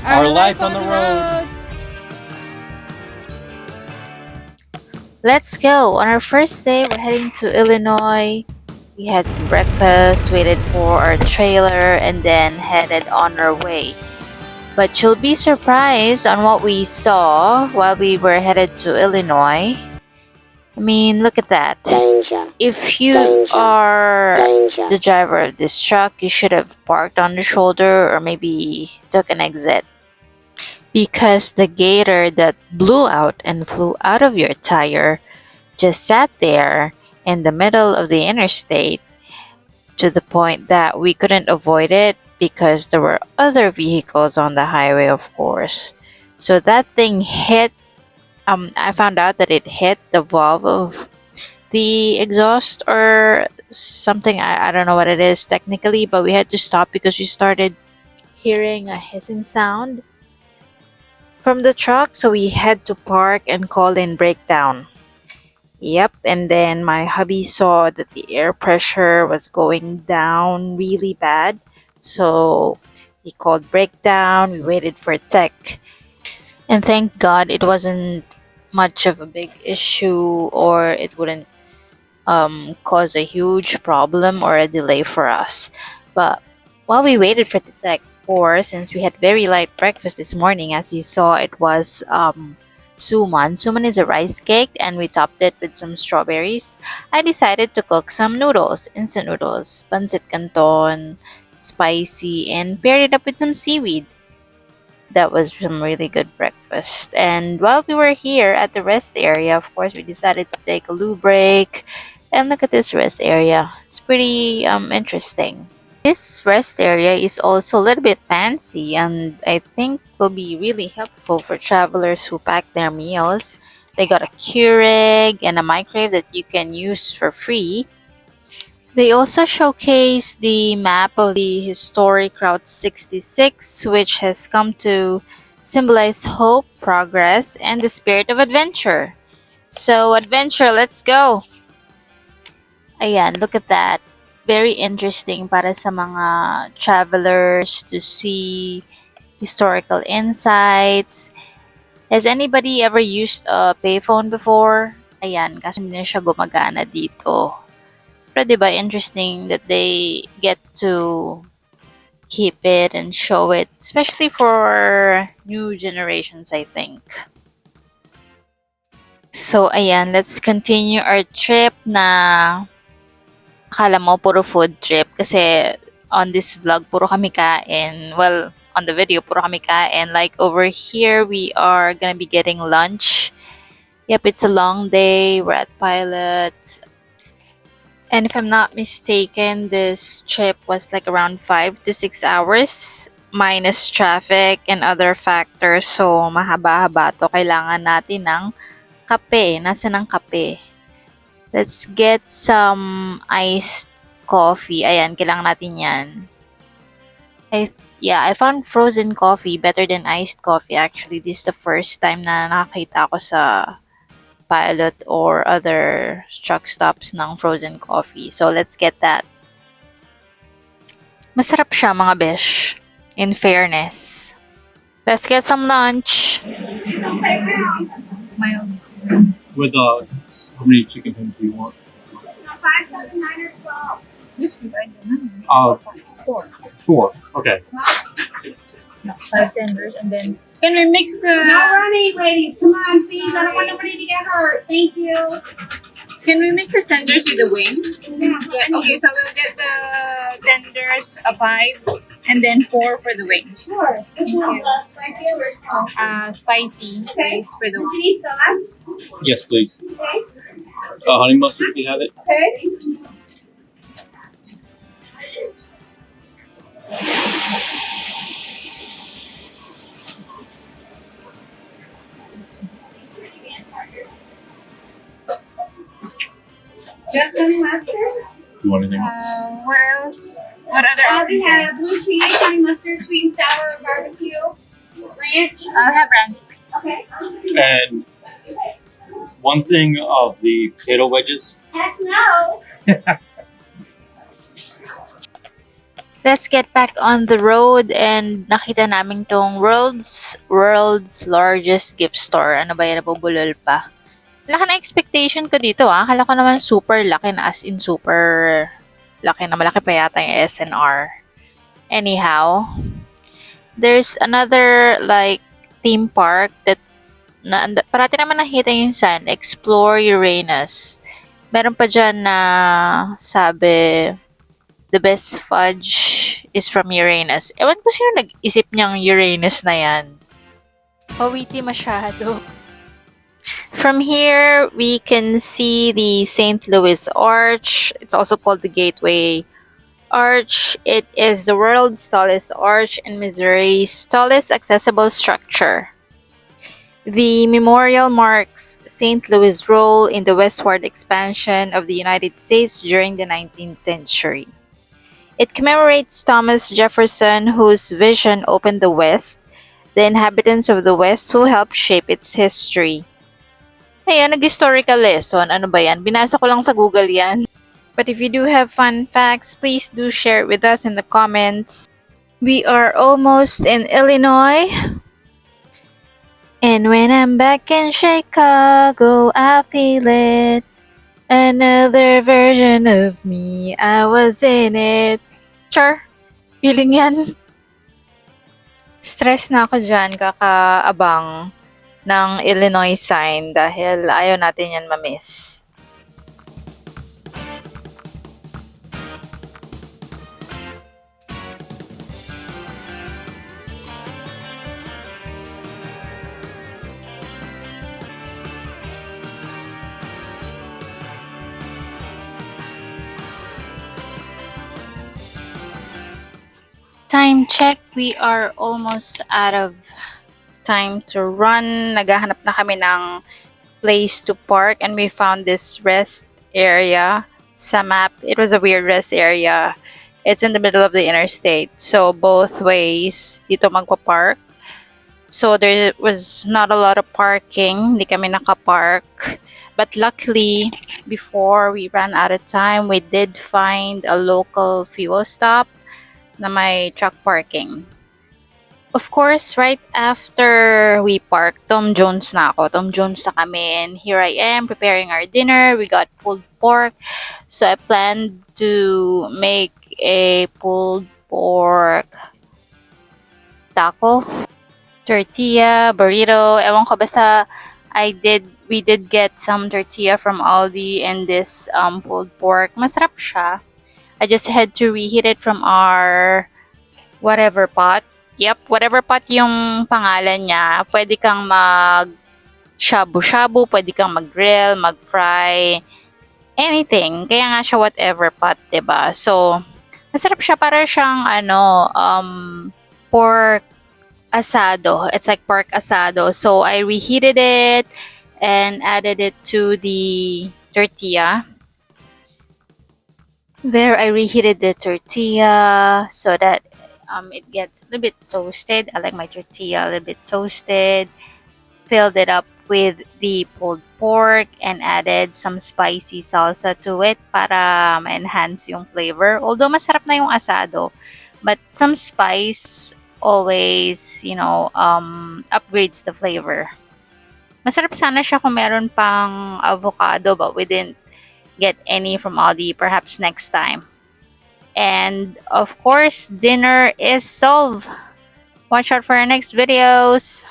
Our life on the road. Let's go. On our first day, we're heading to Illinois. We had some breakfast, waited for our trailer, and then headed on our way. But you'll be surprised on what we saw while we were headed to Illinois. I mean, look at that. Danger. If you Danger. are Danger. the driver of this truck, you should have parked on the shoulder or maybe took an exit. Because the gator that blew out and flew out of your tire just sat there in the middle of the interstate to the point that we couldn't avoid it because there were other vehicles on the highway, of course. So that thing hit, I found out that it hit the valve of the exhaust or something. I don't know what it is technically, but we had to stop because we started hearing a hissing sound from the truck. So we had to park and call in breakdown. Yep, and then my hubby saw that the air pressure was going down really bad. So he called breakdown. We waited for tech. And thank God it wasn't much of a big issue or it wouldn't cause a huge problem or a delay for us. But while we waited for the tech, of course, since we had very light breakfast this morning, as you saw, it was suman. Suman is a rice cake, and we topped it with some strawberries. I decided to cook some noodles, instant noodles, pancit canton, spicy, and paired it up with some seaweed. That was some really good breakfast. And while we were here at the rest area, of course, we decided to take a loo break. And look at this rest area. It's pretty interesting. This rest area is also a little bit fancy and I think will be really helpful for travelers who pack their meals. They got a Keurig and a microwave that you can use for free. They also showcase the map of the historic Route 66, which has come to symbolize hope, progress, and the spirit of adventure. So, adventure, let's go! Ayan, look at that. Very interesting para sa mga travelers to see historical insights. Has anybody ever used a payphone before? Ayan, kaso hindi na siya gumagana dito. Pero diba, interesting that they get to keep it and show it, especially for new generations, I think. So, ayan, let's continue our trip na akala mo puro food trip kasi on this vlog, puro kami kain. Well, on the video, puro kami kain. Like over here, we are gonna be getting lunch. Yep, it's a long day. We're at Pilot. And if I'm not mistaken, this trip was like around 5 to 6 hours minus traffic and other factors. So, mahaba-haba to. Kailangan natin ng kape. Nasa ng kape? Let's get some iced coffee. Ayan, kailangan natin yan. I found frozen coffee better than iced coffee actually. This is the first time na nakakita ako sa Pilot or other truck stops ng frozen coffee. So, let's get that. Masarap siya, mga besh. In fairness. Let's get some lunch. Mild. With how many chicken tenders do you want? 5, 7, 9, or 12. Just divide them. Four. Okay. No, 5 tenders and then. Can we mix the? No running, ladies. Come on, please. I don't want nobody to get hurt. Thank you. Can we mix the tenders with the wings? Yeah. Okay, so we'll get the tenders a 5 and then 4 for the wings. Sure. Which one? Spicy or strong? Spicy Okay. is for the Do wings. you need sauce? Yes, please. Okay. Honey mustard, we have it. Okay. Just honey mustard? You want anything else? What else? What other We options? have blue cheese, honey mustard, sweet and sour, barbecue, ranch. I'll have ranch, please. Okay. And one thing of the potato wedges. Heck no. Let's get back on the road and nakita namin tong world's largest gift store. Ano ba yan? Nabubulol pa. Laki na expectation ko dito ah. Akala ko naman super laki na as in super laki na malaki pa yata yung SNR. Anyhow, there's another like theme park that parati naman nakita yung sign, Explore Uranus. Meron pa dyan na sabi, the best fudge is from Uranus. Ewan ko sino nag-isip niyang Uranus na yan. Pawiti masyado. From here, we can see the St. Louis Arch. It's also called the Gateway Arch. It is the world's tallest arch and Missouri's tallest accessible structure. The memorial marks St. Louis' role in the westward expansion of the United States during the 19th century. It commemorates Thomas Jefferson, whose vision opened the West, the inhabitants of the West who helped shape its history. Ayan, nag-historical lesson. Ano ba yan? Binasa ko lang sa Google yan. But if you do have fun facts, please do share it with us in the comments. We are almost in Illinois. And when I'm back in Chicago, I feel it. Another version of me, I was in it. Char, feeling yan. Stress na ako dyan, kakaabang ng Illinois sign dahil ayaw natin yan ma-miss. Time check, we are almost out of time to run. Naghahanap na kami ng place to park and we found this rest area sa map. It was a weird rest area. It's in the middle of the interstate. So both ways dito magpa-park. So there was not a lot of parking. Hindi kami nakapark. But luckily, before we ran out of time, we did find a local fuel stop na may truck parking. Of course, right after we parked, Tom Jones na ako. Tom Jones na kami. And here I am preparing our dinner. We got pulled pork. So I planned to make a pulled pork taco, tortilla, burrito. Ewan ko, basta we did get some tortilla from Aldi and this pulled pork. Masarap siya. I just had to reheat it from our whatever pot. Yep, whatever pot yung pangalan niya. Pwede kang mag shabu-shabu, pwede kang mag-grill, mag-fry, anything. Kaya nga siya whatever pot, 'di ba? So, masarap siya, para siyang pork asado. It's like pork asado. So, I reheated it and added it to the tortilla. There, I reheated the tortilla so that it gets a little bit toasted. I like my tortilla a little bit toasted. Filled it up with the pulled pork and added some spicy salsa to it para ma-enhance yung flavor. Although masarap na yung asado, but some spice always, upgrades the flavor. Masarap sana siya kung meron pang avocado, but we didn't get any from Aldi. Perhaps next time. And of course, dinner is solved. Watch out for our next videos.